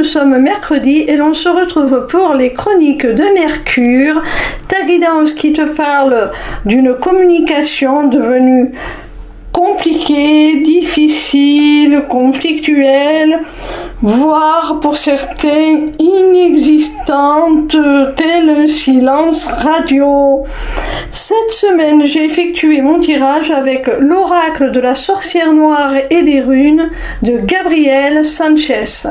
sommes mercredi et l'on se retrouve pour les chroniques de Mercure, ta guidance qui te parle d'une communication devenue compliquée, difficile, conflictuelle, voire pour certains inexistante, tel un silence radio. Cette semaine, j'ai effectué mon tirage avec l'oracle de la sorcière noire et des runes de Gabriel Sanchez.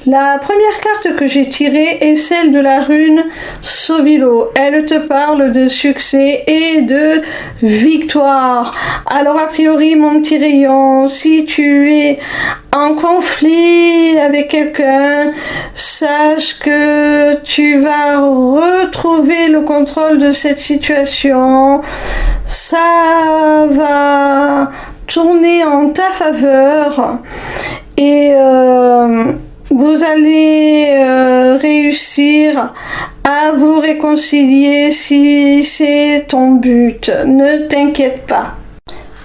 La première carte que j'ai tirée est celle de la rune Sovilo. Elle te parle de succès et de victoire. Alors a priori, mon petit rayon, si tu es en conflit avec quelqu'un, sache que tu vas retrouver le contrôle de cette situation. Ça va tourner en ta faveur et vous allez réussir à vous réconcilier si c'est ton but. Ne t'inquiète pas.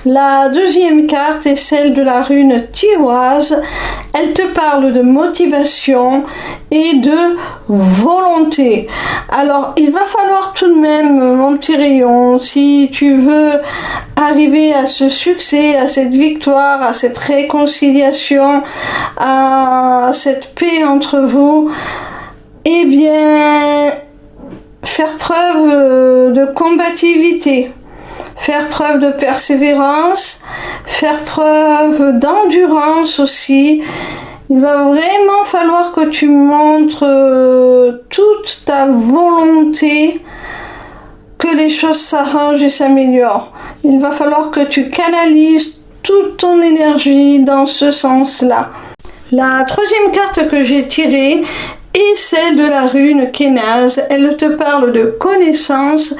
La deuxième carte est celle de la rune Tiroise. Elle te parle de motivation et de volonté. Alors, il va falloir tout de même, mon petit rayon, si tu veux arriver à ce succès, à cette victoire, à cette réconciliation, à cette paix entre vous, eh bien, faire preuve de combativité. Faire preuve de persévérance, faire preuve d'endurance aussi. Il va vraiment falloir que tu montres toute ta volonté que les choses s'arrangent et s'améliorent. Il va falloir que tu canalises toute ton énergie dans ce sens-là. La troisième carte que j'ai tirée est celle de la rune Kénaz. Elle te parle de connaissance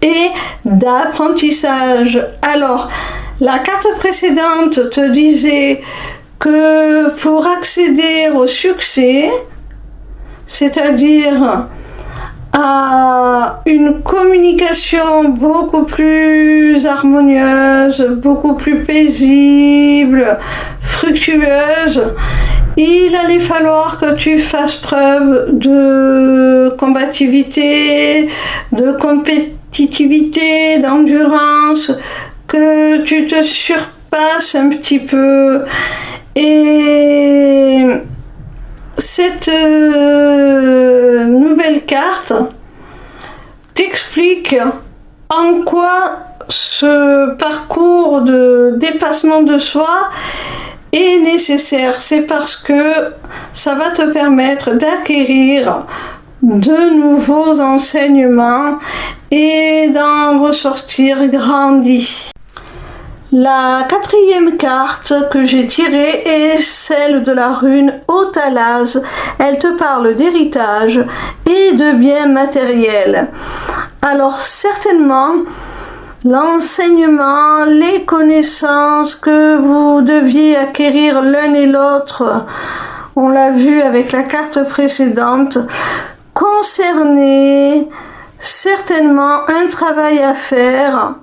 et d'apprentissage. Alors, la carte précédente te disait que pour accéder au succès, c'est-à-dire à une communication beaucoup plus harmonieuse, beaucoup plus paisible, fructueuse, il allait falloir que tu fasses preuve de combativité, de compétitivité, d'endurance, que tu te surpasses un petit peu. Et cette nouvelle carte t'explique en quoi ce parcours de dépassement de soi est nécessaire. C'est parce que ça va te permettre d'acquérir de nouveaux enseignements et d'en ressortir grandi. La quatrième carte que j'ai tirée est celle de la rune Otalaz. Elle te parle d'héritage et de biens matériels. Alors certainement, l'enseignement, les connaissances que vous deviez acquérir l'un et l'autre, on l'a vu avec la carte précédente, concernait certainement un travail à faire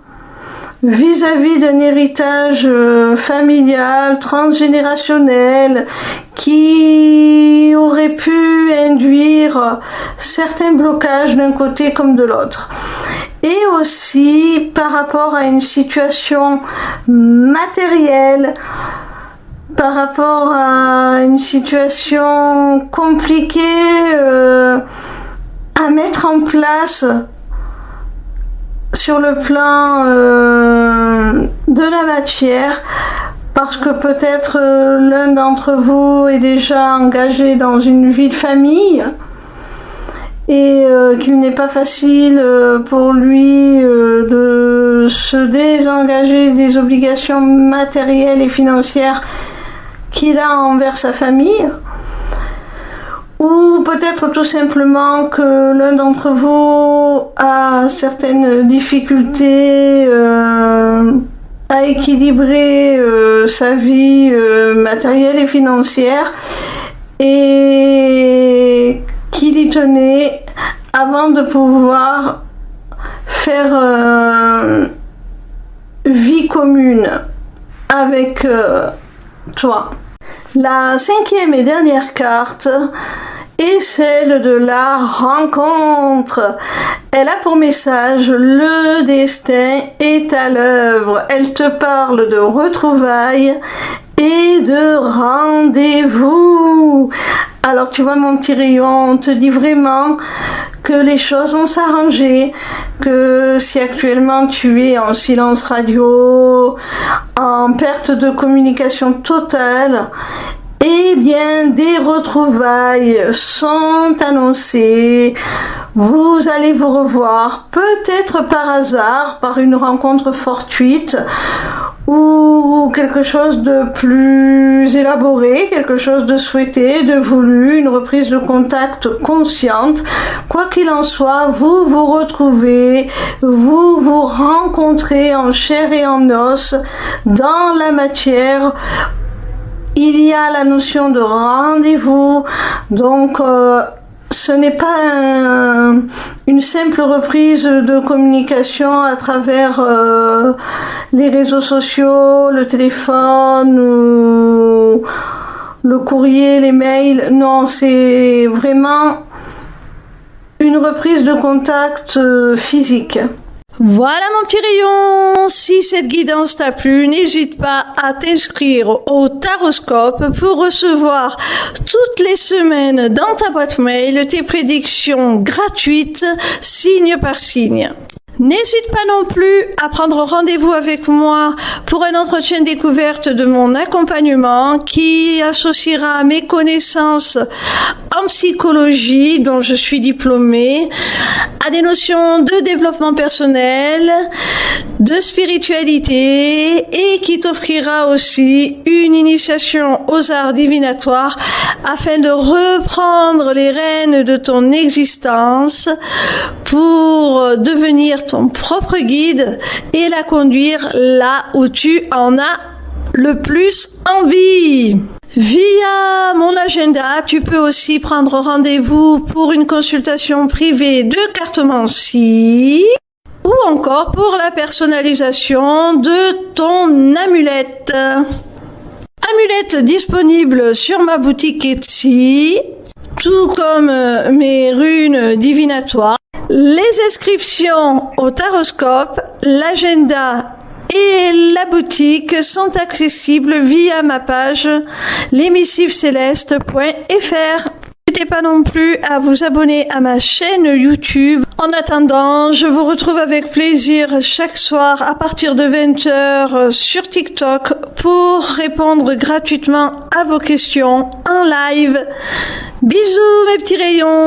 vis-à-vis d'un héritage familial, transgénérationnel, qui aurait pu induire certains blocages d'un côté comme de l'autre. Et aussi par rapport à une situation matérielle, par rapport à une situation compliquée à mettre en place sur le plan de la matière, parce que peut-être l'un d'entre vous est déjà engagé dans une vie de famille et qu'il n'est pas facile pour lui de se désengager des obligations matérielles et financières qu'il a envers sa famille. Ou peut-être tout simplement que l'un d'entre vous a certaines difficultés à équilibrer sa vie matérielle et financière et qu'il y tenait avant de pouvoir faire vie commune avec toi. La cinquième et dernière carte est celle de la rencontre. Elle a pour message: le destin est à l'œuvre. Elle te parle de retrouvailles et de rendez-vous. Alors tu vois mon petit rayon, on te dit vraiment que les choses vont s'arranger, que si actuellement tu es en silence radio, en perte de communication totale, eh bien, des retrouvailles sont annoncées. Vous allez vous revoir, peut-être par hasard, par une rencontre fortuite, ou quelque chose de plus élaboré, quelque chose de souhaité, de voulu, une reprise de contact consciente. Quoi qu'il en soit, vous vous retrouvez, vous vous rencontrez en chair et en os, dans la matière. Il y a la notion de rendez-vous, donc ce n'est pas une simple reprise de communication à travers les réseaux sociaux, le téléphone, ou le courrier, les mails. Non, c'est vraiment une reprise de contact physique. Voilà mon petit rayon, si cette guidance t'a plu, n'hésite pas à t'inscrire au Taroscope pour recevoir toutes les semaines dans ta boîte mail tes prédictions gratuites, signe par signe. N'hésite pas non plus à prendre rendez-vous avec moi pour un entretien découverte de mon accompagnement qui associera mes connaissances en psychologie, dont je suis diplômée, à des notions de développement personnel, de spiritualité, et qui t'offrira aussi une initiation aux arts divinatoires afin de reprendre les rênes de ton existence pour devenir ton propre guide et la conduire là où tu en as le plus envie. Via mon agenda, tu peux aussi prendre rendez-vous pour une consultation privée de cartomancie ou encore pour la personnalisation de ton amulette. Amulette disponible sur ma boutique Etsy, tout comme mes runes divinatoires. Les inscriptions au Taroscope, l'agenda et la boutique sont accessibles via ma page lesmissivescélestes.fr. N'hésitez pas non plus à vous abonner à ma chaîne YouTube. En attendant, je vous retrouve avec plaisir chaque soir à partir de 20h sur TikTok pour répondre gratuitement à vos questions en live. Bisous mes petits rayons!